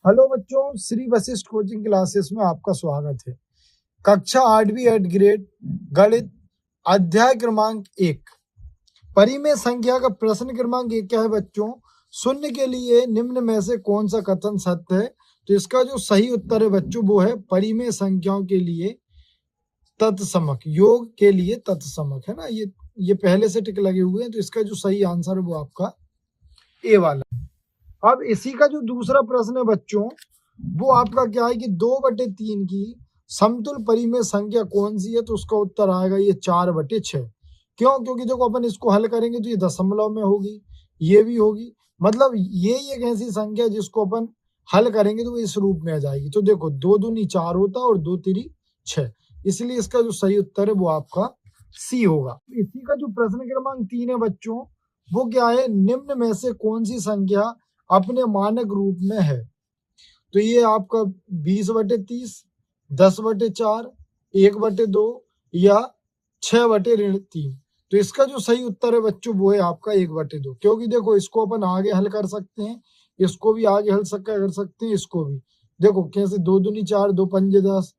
Hello बच्चों, Shri Vashishtha coaching classes में आपका स्वागत है। कक्षा 8वीं 8 ग्रेड गणित अध्याय क्रमांक 1 परिमेय संख्या का प्रश्न क्रमांक 1 क्या है बच्चों? शून्य के लिए निम्न में से कौन सा कथन सत्य है? तो इसका जो सही उत्तर है बच्चों वो है परिमेय संख्याओं के लिए तत्समक, योग के लिए तत्समक है ना। ये पहले से टिक लगे हुए हैं, तो इसका जो सही आंसर है वो आपका ए वाला है। अब इसी का जो दूसरा प्रश्न है बच्चों वो आपका क्या है कि 2/3 की समतुल परिमेय संख्या कौन सी है? तो उसका उत्तर आएगा ये 4/6। क्यों? क्योंकि देखो अपन इसको हल करेंगे तो ये दशमलव में होगी, ये भी होगी, मतलब ये एक ऐसी संख्या जिसको अपन हल करेंगे तो वो इस रूप में आ जाएगी। तो देखो 2 दूनी 4 होता है और 2 तिरी 6, इसलिए इसका जो सही उत्तर है वो आपका सी होगा। इसी का जो प्रश्न क्रमांक 3 है बच्चों वो क्या है? निम्न में से कौन सी संख्या अपने मानक रूप में है? तो ये आपका 20/30, 10/4, 1/2 या 6/3। तो इसका जो सही उत्तर है बच्चों वो है आपका 1/2, क्योंकि देखो इसको अपन आगे हल कर सकते हैं, इसको भी आगे हल कर सकते हैं, इसको भी। देखो कैसे, 2 दूनी 4, 2 पंजे 10,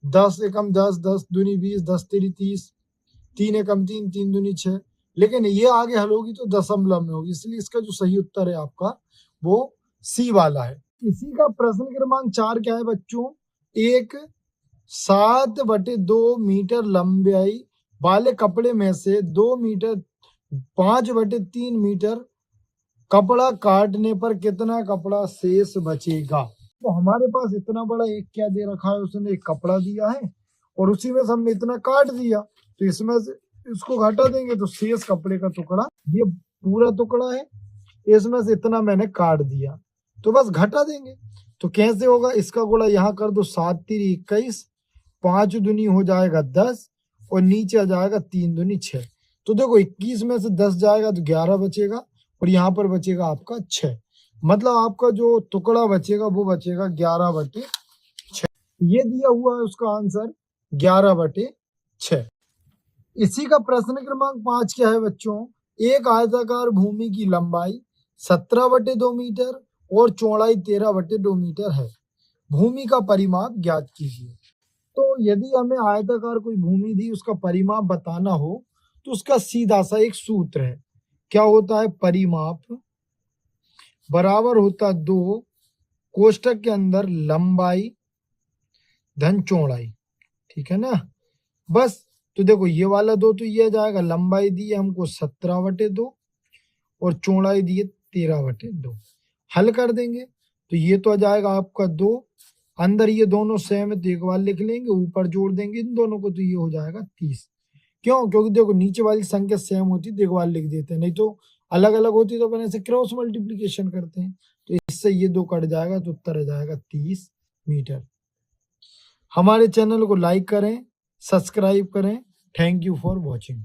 10 एकम 10, 10 दूनी 20, 10 तिरी 30, 3 एकम 3, 3 दूनी 6। लेकिन ये आगे हल होगी तो दशमलव में होगी, इसलिए इसका जो सही उत्तर है आपका वो सी वाला है। इसी का प्रश्न क्रमांक 4 क्या है बच्चों? एक 7/2 मीटर लंबाई वाले कपड़े में से 2 मीटर 5/3 मीटर कपड़ा काटने पर कितना कपड़ा शेष बचेगा? तो हमारे पास इतना बड़ा एक क्या दे रखा है, उसने एक कपड़ा दिया है और उसी में से हमने इतना काट दिया, तो इसमें से इसको घटा देंगे तो शेष कपड़े का टुकड़ा, ये पूरा टुकड़ा है, इसमें से इतना मैंने काट दिया, तो बस घटा देंगे। तो कैसे होगा? इसका गुणा यहाँ कर दो, 7 तिरी 21, 5 दूनी हो जाएगा 10 और नीचे आ जाएगा 3 दूनी 6। तो देखो 21 में से 10 जाएगा तो 11 बचेगा और यहाँ पर बचेगा आपका 6, मतलब आपका जो टुकड़ा बचेगा वो बचेगा 11/6। ये दिया हुआ है उसका आंसर 11/6। इसी का प्रश्न क्रमांक 5 क्या है बच्चों? एक आयताकार भूमि की लंबाई 17/2 मीटर और चौड़ाई 13/2 मीटर है, भूमि का परिमाप ज्ञात कीजिए। तो यदि हमें आयताकार कोई भूमि दी, उसका परिमाप बताना हो तो उसका सीधा सा एक सूत्र है। क्या होता है? परिमाप बराबर होता है 2 कोष्टक के अंदर लंबाई धन चौड़ाई, ठीक है ना। बस, तो देखो ये वाला 2 तो ये आ जाएगा, लंबाई दी है हमको 17/2 और चौड़ाई दी है 13/2। हल कर देंगे तो ये तो आ जाएगा आपका 2, अंदर ये दोनों सेम है तो एक बार लिख लेंगे, ऊपर जोड़ देंगे इन दोनों को तो ये हो जाएगा 30। क्यों? क्योंकि देखो नीचे वाली संख्या सेम होती तो एक बार लिख देते हैं, नहीं तो अलग अलग होती तो अपन ऐसे क्रॉस मल्टीप्लीकेशन करते हैं। तो इससे ये 2 कट जाएगा तो उत्तर आ जाएगा 30 मीटर। हमारे चैनल को लाइक करें, सब्सक्राइब करें। Thank you for watching.